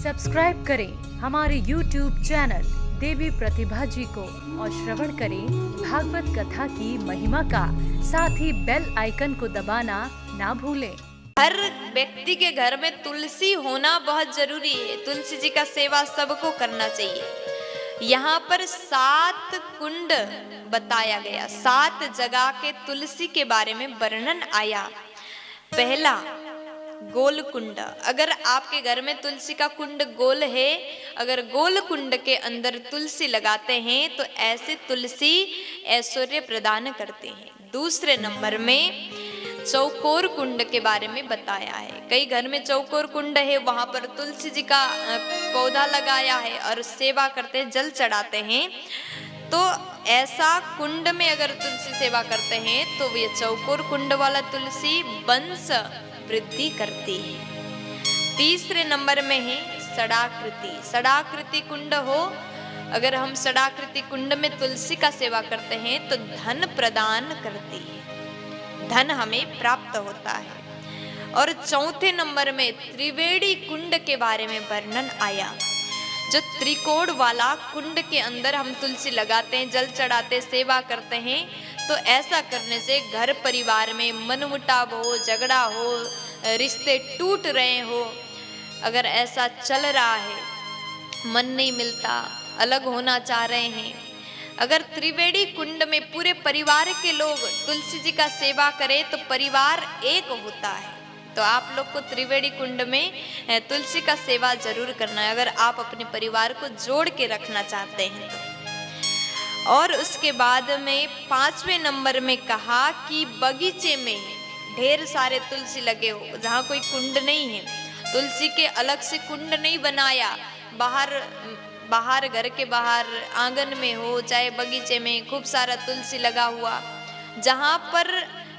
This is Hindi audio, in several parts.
सब्सक्राइब करें हमारे YouTube चैनल देवी प्रतिभा जी को और श्रवण करें भागवत कथा की महिमा का। साथ ही बेल आइकन को दबाना ना भूलें। हर व्यक्ति के घर में तुलसी होना बहुत जरूरी है। तुलसी जी का सेवा सबको करना चाहिए। यहाँ पर 7 कुंड बताया गया, 7 जगह के तुलसी के बारे में वर्णन आया। पहला गोल कुंड। अगर आपके घर में तुलसी का कुंड गोल है, अगर गोल कुंड के अंदर तुलसी लगाते हैं तो ऐसे तुलसी ऐश्वर्य प्रदान करते हैं। दूसरे नंबर में चौकोर कुंड के बारे में बताया है। कई घर में चौकोर कुंड है, वहां पर तुलसी जी का पौधा लगाया है और सेवा करते हैं, जल चढ़ाते हैं। तो ऐसा कुंड में अगर तुलसी सेवा करते हैं तो ये चौकोर कुंड वाला तुलसी वंश वृद्धि करती है। तीसरे नंबर में है षडाकृति। षडाकृति कुंड हो, अगर हम षडाकृति कुंड में तुलसी का सेवा करते हैं तो धन प्रदान करती है, धन हमें प्राप्त होता है। और चौथे नंबर में त्रिवेणी कुंड के बारे में वर्णन आया। जो त्रिकोण वाला कुंड के अंदर हम तुलसी लगाते हैं, जल चढ़ाते, सेवा करते हैं, तो ऐसा करने से घर परिवार में मनमुटाव हो, झगड़ा हो, रिश्ते टूट रहे हो, अगर ऐसा चल रहा है, मन नहीं मिलता, अलग होना चाह रहे हैं, अगर त्रिवेणी कुंड में पूरे परिवार के लोग तुलसी जी का सेवा करें तो परिवार एक होता है। तो आप लोग को त्रिवेणी कुंड में तुलसी का सेवा जरूर करना है, अगर आप अपने परिवार को जोड़ के रखना चाहते हैं तो। और उसके बाद में 5वें नंबर में कहा कि बगीचे में ढेर सारे तुलसी लगे हो, जहाँ कोई कुंड नहीं है, तुलसी के अलग से कुंड नहीं बनाया, बाहर घर के बाहर आंगन में हो चाहे बगीचे में खूब सारा तुलसी लगा हुआ, जहाँ पर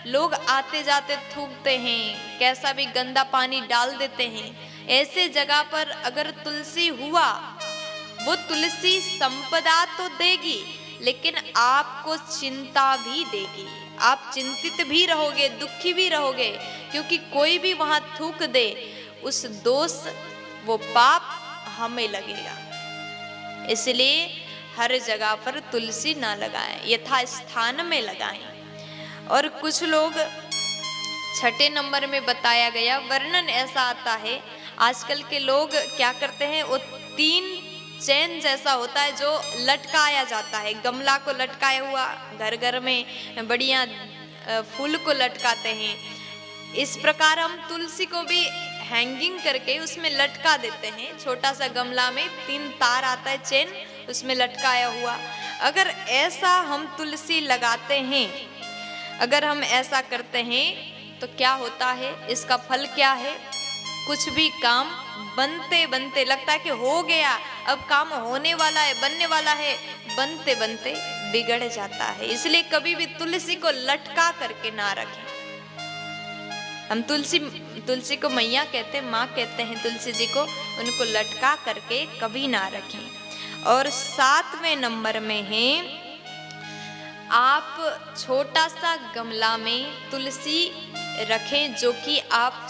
लोग आते जाते थूकते हैं, कैसा भी गंदा पानी डाल देते हैं, ऐसे जगह पर अगर तुलसी हुआ, वो तुलसी संपदा तो देगी लेकिन आपको चिंता भी देगी। आप चिंतित भी रहोगे, दुखी भी रहोगे, क्योंकि कोई भी वहां थूक दे, उस दोष, वो पाप हमें लगेगा। इसलिए हर जगह पर तुलसी ना लगाएं, यथा स्थान में लगाएं। और कुछ लोग 6ठे नंबर में बताया गया, वर्णन ऐसा आता है, आजकल के लोग क्या करते हैं, वो 3 चैन जैसा होता है जो लटकाया जाता है, गमला को लटकाया हुआ, घर घर में बढ़िया फूल को लटकाते हैं। इस प्रकार हम तुलसी को भी हैंगिंग करके उसमें लटका देते हैं। छोटा सा गमला में 3 तार आता है, चैन, उसमें लटकाया हुआ। अगर ऐसा हम तुलसी लगाते हैं, अगर हम ऐसा करते हैं तो क्या होता है, इसका फल क्या है, कुछ भी काम बनते बनते लगता है कि हो गया, अब काम होने वाला है, बनने वाला है, बनते बनते बिगड़ जाता है। इसलिए कभी भी तुलसी को लटका करके ना रखें। हम तुलसी को मैया कहते हैं, माँ कहते हैं तुलसी जी को, उनको लटका करके कभी ना रखें। और 7वें नंबर में है, आप छोटा सा गमला में तुलसी रखें, जो कि आप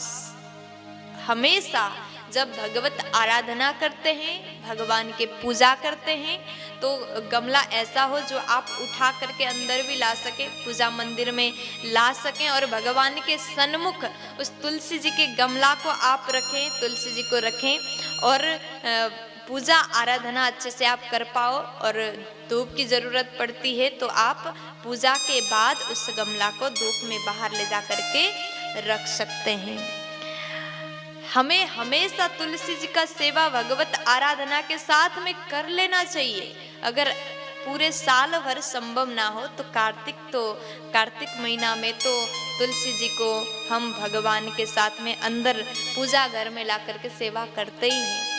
हमेशा जब भगवत आराधना करते हैं, भगवान के पूजा करते हैं, तो गमला ऐसा हो जो आप उठा करके अंदर भी ला सके, पूजा मंदिर में ला सकें, और भगवान के सन्मुख उस तुलसी जी के गमला को आप रखें, तुलसी जी को रखें, और पूजा आराधना अच्छे से आप कर पाओ। और धूप की जरूरत पड़ती है तो आप पूजा के बाद उस गमला को धूप में बाहर ले जा करके रख सकते हैं। हमें हमेशा तुलसी जी का सेवा भगवत आराधना के साथ में कर लेना चाहिए। अगर पूरे साल भर संभव ना हो तो कार्तिक महीना में तो तुलसी जी को हम भगवान के साथ में अंदर पूजा घर में ला करके सेवा करते ही हैं।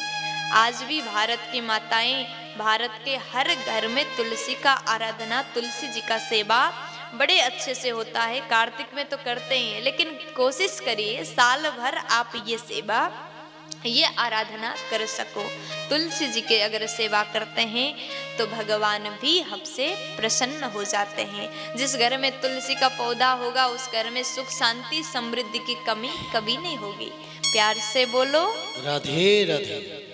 आज भी भारत की माताएं, भारत के हर घर में तुलसी का आराधना, तुलसी जी का सेवा बड़े अच्छे से होता है। कार्तिक में तो करते ही हैं, लेकिन कोशिश करिए साल भर आप ये सेवा, ये आराधना कर सको। तुलसी जी के अगर सेवा करते हैं तो भगवान भी हमसे प्रसन्न हो जाते हैं। जिस घर में तुलसी का पौधा होगा उस घर में सुख, शांति, समृद्धि की कमी कभी नहीं होगी। प्यार से बोलो राधे राधे।